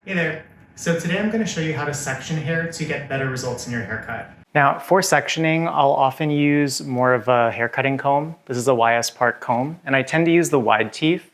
Hey there. So today I'm going to show you how to section hair to get better results in your haircut. Now for sectioning, I'll often use more of a haircutting comb. This is a YS Park comb, and I tend to use the wide teeth.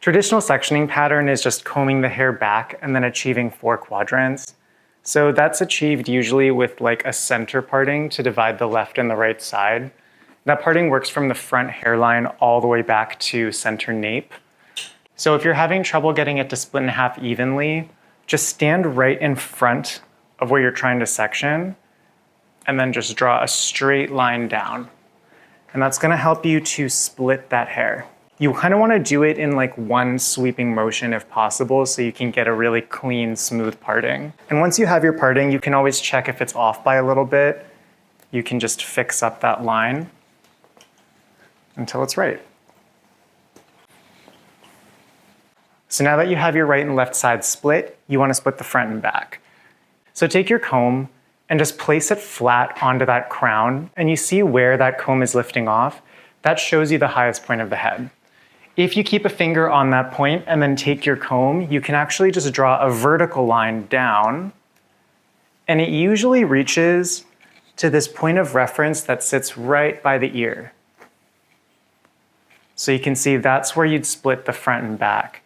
Traditional sectioning pattern is just combing the hair back and then achieving 4 quadrants. So that's achieved usually with like a center parting to divide the left and the right side. That parting works from the front hairline all the way back to center nape. So if you're having trouble getting it to split in half evenly, just stand right in front of where you're trying to section and then just draw a straight line down. And that's going to help you to split that hair. You kind of want to do it in like one sweeping motion if possible so you can get a really clean, smooth parting. And once you have your parting, you can always check if it's off by a little bit. You can just fix up that line until it's right. So now that you have your right and left side split, you want to split the front and back. So take your comb and just place it flat onto that crown, and you see where that comb is lifting off. That shows you the highest point of the head. If you keep a finger on that point and then take your comb, you can actually just draw a vertical line down, and it usually reaches to this point of reference that sits right by the ear. So you can see that's where you'd split the front and back.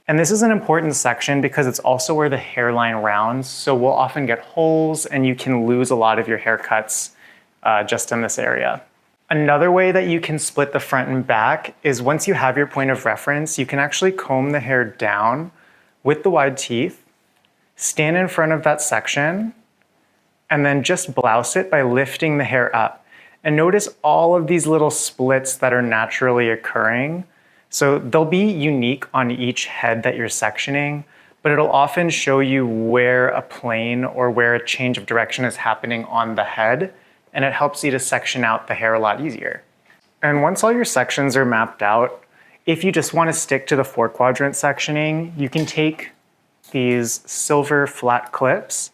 And this is an important section because it's also where the hairline rounds, so we'll often get holes and you can lose a lot of your haircuts just in this area. Another way that you can split the front and back is once you have your point of reference, you can actually comb the hair down with the wide teeth, stand in front of that section, and then just blouse it by lifting the hair up. And notice all of these little splits that are naturally occurring. So they'll be unique on each head that you're sectioning, but it'll often show you where a plane or where a change of direction is happening on the head, and it helps you to section out the hair a lot easier. And once all your sections are mapped out, if you just want to stick to the 4 quadrant sectioning, you can take these silver flat clips,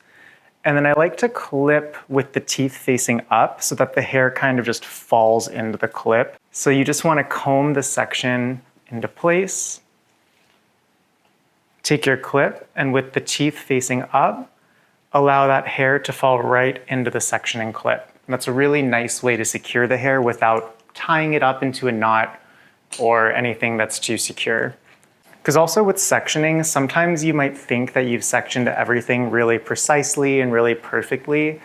and then I like to clip with the teeth facing up so that the hair kind of just falls into the clip. So you just want to comb the section into place, take your clip, and with the teeth facing up, allow that hair to fall right into the sectioning clip. And that's a really nice way to secure the hair without tying it up into a knot or anything that's too secure. Because also with sectioning, sometimes you might think that you've sectioned everything really precisely and really perfectly,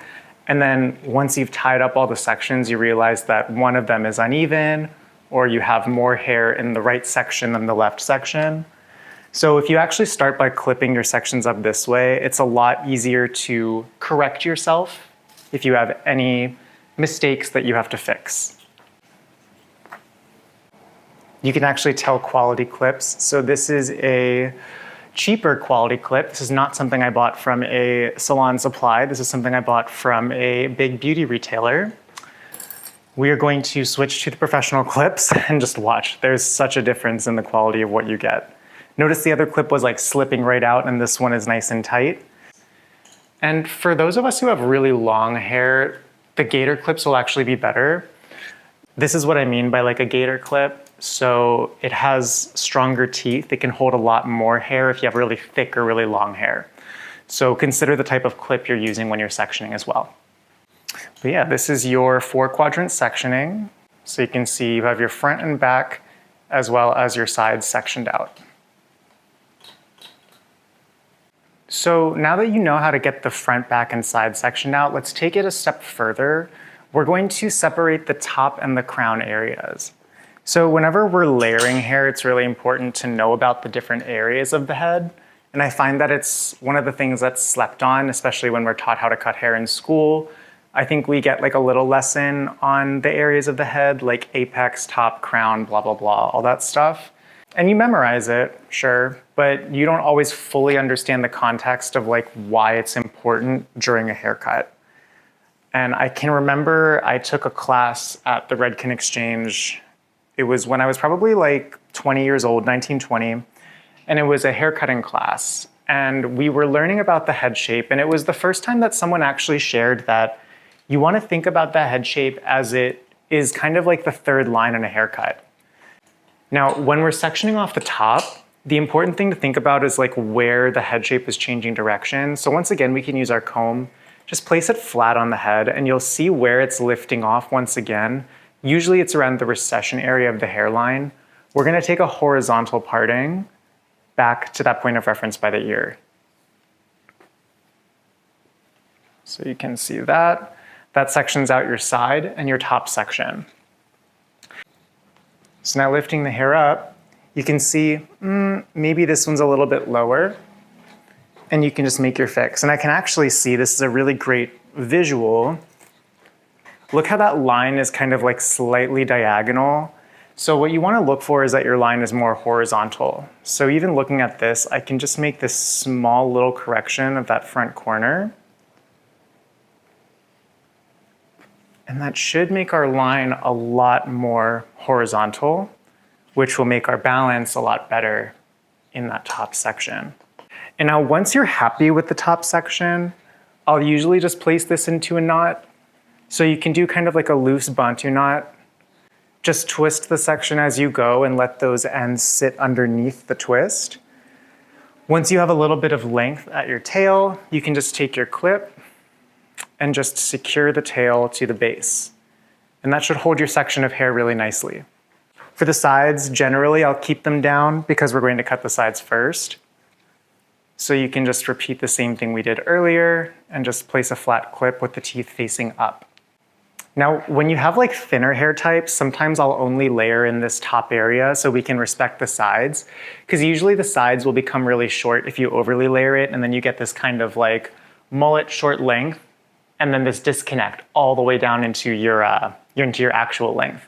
and then once you've tied up all the sections, you realize that one of them is uneven, or you have more hair in the right section than the left section. So if you actually start by clipping your sections up this way, it's a lot easier to correct yourself if you have any mistakes that you have to fix. You can actually tell quality clips. So this is a cheaper quality clip. This is not something I bought from a salon supply. This is something I bought from a big beauty retailer. We are going to switch to the professional clips and just watch. There's such a difference in the quality of what you get. Notice the other clip was like slipping right out and this one is nice and tight. And for those of us who have really long hair, the gator clips will actually be better. This is what I mean by like a gator clip. So it has stronger teeth. It can hold a lot more hair if you have really thick or really long hair. So consider the type of clip you're using when you're sectioning as well. But yeah, this is your 4 quadrant sectioning. So you can see you have your front and back as well as your sides sectioned out. So now that you know how to get the front, back, and side sectioned out, let's take it a step further. We're going to separate the top and the crown areas. So whenever we're layering hair, it's really important to know about the different areas of the head. And I find that it's one of the things that's slept on, especially when we're taught how to cut hair in school. I think we get like a little lesson on the areas of the head, like apex, top, crown, blah, blah, blah, all that stuff. And you memorize it, sure, but you don't always fully understand the context of like why it's important during a haircut. And I can remember I took a class at the Redken Exchange. It was when I was probably like 20 years old, 19, 20, and it was a haircutting class. And we were learning about the head shape, and it was the first time that someone actually shared that you want to think about the head shape as it is kind of like the third line in a haircut. Now, when we're sectioning off the top, The important thing to think about is like where the head shape is changing direction. So once again, we can use our comb, just place it flat on the head and you'll see where it's lifting off once again. Usually it's around the recession area of the hairline. We're gonna take a horizontal parting back to that point of reference by the ear. So you can see that. That sections out your side and your top section. So now lifting the hair up, you can see maybe this one's a little bit lower and you can just make your fix. And I can actually see this is a really great visual. Look how that line is kind of like slightly diagonal. So what you want to look for is that your line is more horizontal. So even looking at this, I can just make this small little correction of that front corner. And that should make our line a lot more horizontal, which will make our balance a lot better in that top section. And now once you're happy with the top section, I'll usually just place this into a knot. So you can do kind of like a loose bantu knot. Just twist the section as you go and let those ends sit underneath the twist. Once you have a little bit of length at your tail, you can just take your clip and just secure the tail to the base. And that should hold your section of hair really nicely. For the sides, generally I'll keep them down because we're going to cut the sides first. So you can just repeat the same thing we did earlier and just place a flat clip with the teeth facing up. Now, when you have like thinner hair types, sometimes I'll only layer in this top area so we can respect the sides, because usually the sides will become really short if you overly layer it, and then you get this kind of like mullet short length, and then this disconnect all the way down into your actual length.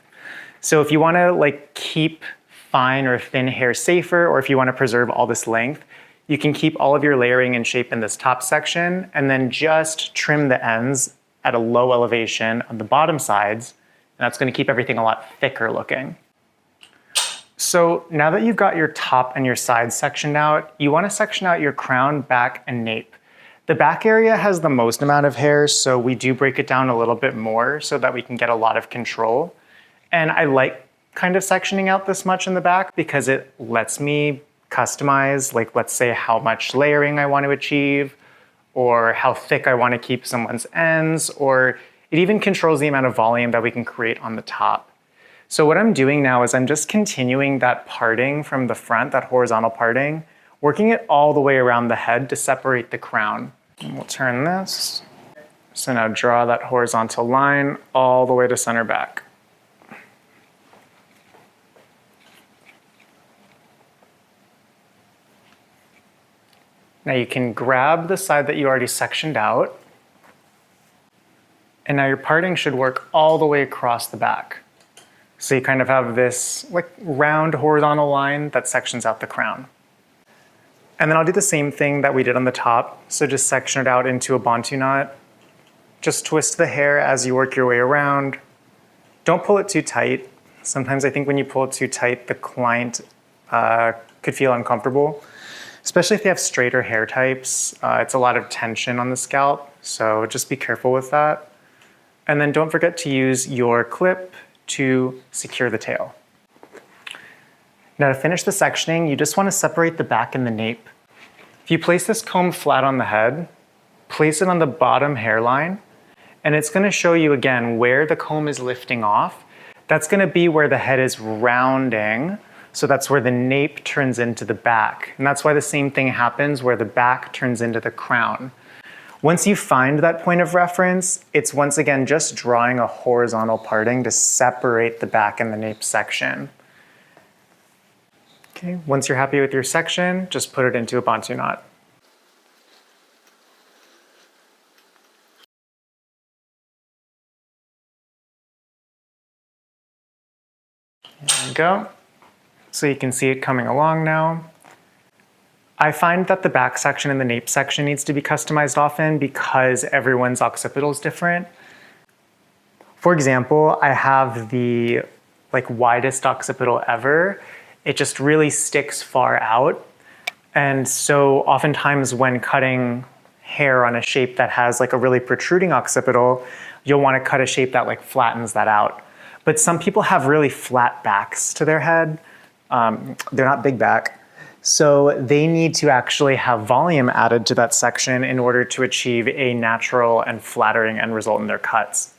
So if you want to like keep fine or thin hair safer, or if you want to preserve all this length, you can keep all of your layering and shape in this top section, and then just trim the ends at a low elevation on the bottom sides, and that's going to keep everything a lot thicker looking. So now that you've got your top and your sides sectioned out, you want to section out your crown, back, and nape. The back area has the most amount of hair, so we do break it down a little bit more so that we can get a lot of control. And I like kind of sectioning out this much in the back because it lets me customize, like let's say how much layering I want to achieve, or how thick I want to keep someone's ends, or it even controls the amount of volume that we can create on the top. So what I'm doing now is I'm just continuing that parting from the front, that horizontal parting, working it all the way around the head to separate the crown. And we'll turn this. So now draw that horizontal line all the way to center back. Now you can grab the side that you already sectioned out, and now your parting should work all the way across the back. So you kind of have this like round horizontal line that sections out the crown. And then I'll do the same thing that we did on the top. So just section it out into a bantu knot. Just twist the hair as you work your way around. Don't pull it too tight. Sometimes I think when you pull it too tight, the client could feel uncomfortable. Especially if they have straighter hair types, it's a lot of tension on the scalp, so just be careful with that. And then don't forget to use your clip to secure the tail. Now to finish the sectioning, you just want to separate the back and the nape. If you place this comb flat on the head, place it on the bottom hairline, and it's going to show you again where the comb is lifting off. That's going to be where the head is rounding. So that's where the nape turns into the back. And that's why the same thing happens where the back turns into the crown. Once you find that point of reference, it's once again just drawing a horizontal parting to separate the back and the nape section. Okay, once you're happy with your section, just put it into a bantu knot. There we go. So you can see it coming along now. I find that the back section and the nape section needs to be customized often because everyone's occipital is different. For example, I have the widest occipital ever. It just really sticks far out. And so oftentimes when cutting hair on a shape that has like a really protruding occipital, you'll want to cut a shape that like flattens that out. But some people have really flat backs to their head. They're not big back. So they need to actually have volume added to that section in order to achieve a natural and flattering end result in their cuts.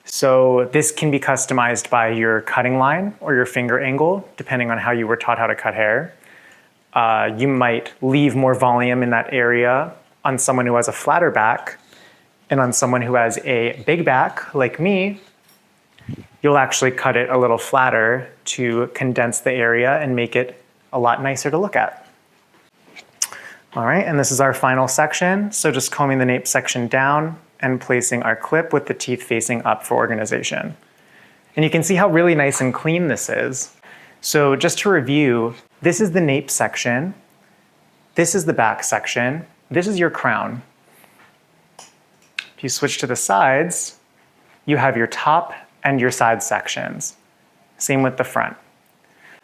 So this can be customized by your cutting line or your finger angle, depending on how you were taught how to cut hair. You might leave more volume in that area on someone who has a flatter back, and on someone who has a big back, like me, you'll actually cut it a little flatter to condense the area and make it a lot nicer to look at. All right, and this is our final section. So just combing the nape section down and placing our clip with the teeth facing up for organization. And you can see how really nice and clean this is. So just to review, this is the nape section. This is the back section. This is your crown. If you switch to the sides, you have your top and your side sections. Same with the front.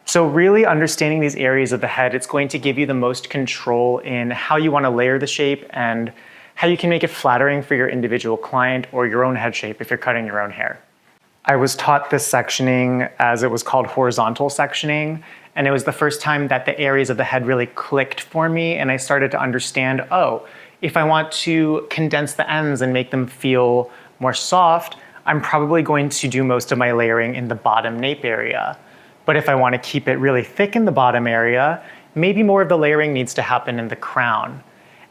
So really understanding these areas of the head, it's going to give you the most control in how you want to layer the shape and how you can make it flattering for your individual client or your own head shape if you're cutting your own hair. I was taught this sectioning as it was called horizontal sectioning, and it was the first time that the areas of the head really clicked for me, and I started to understand, oh, if I want to condense the ends and make them feel more soft, I'm probably going to do most of my layering in the bottom nape area. But if I want to keep it really thick in the bottom area, maybe more of the layering needs to happen in the crown.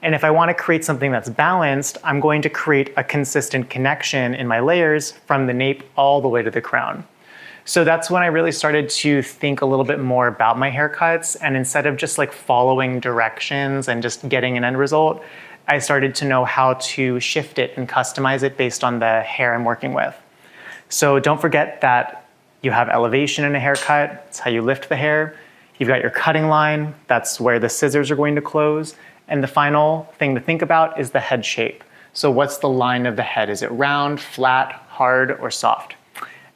And if I want to create something that's balanced, I'm going to create a consistent connection in my layers from the nape all the way to the crown. So that's when I really started to think a little bit more about my haircuts, and instead of just like following directions and just getting an end result, I started to know how to shift it and customize it based on the hair I'm working with. So don't forget that you have elevation in a haircut. It's how you lift the hair. You've got your cutting line. That's where the scissors are going to close. And the final thing to think about is the head shape. So what's the line of the head? Is it round, flat, hard, or soft?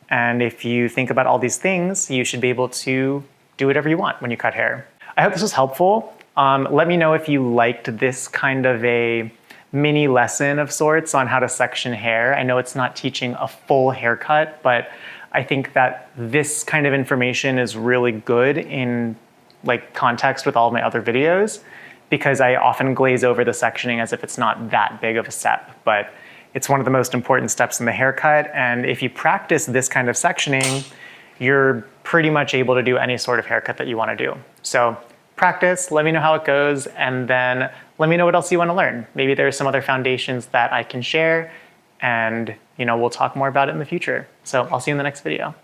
And if you think about all these things, you should be able to do whatever you want when you cut hair. I hope this was helpful. Let me know if you liked this kind of a mini lesson of sorts on how to section hair. I know it's not teaching a full haircut, but I think that this kind of information is really good in like context with all of my other videos, because I often glaze over the sectioning as if it's not that big of a step, but it's one of the most important steps in the haircut. And if you practice this kind of sectioning, you're pretty much able to do any sort of haircut that you want to do. So practice, let me know how it goes, and then let me know what else you want to learn. Maybe there's some other foundations that I can share, and we'll talk more about it in the future. So I'll see you in the next video.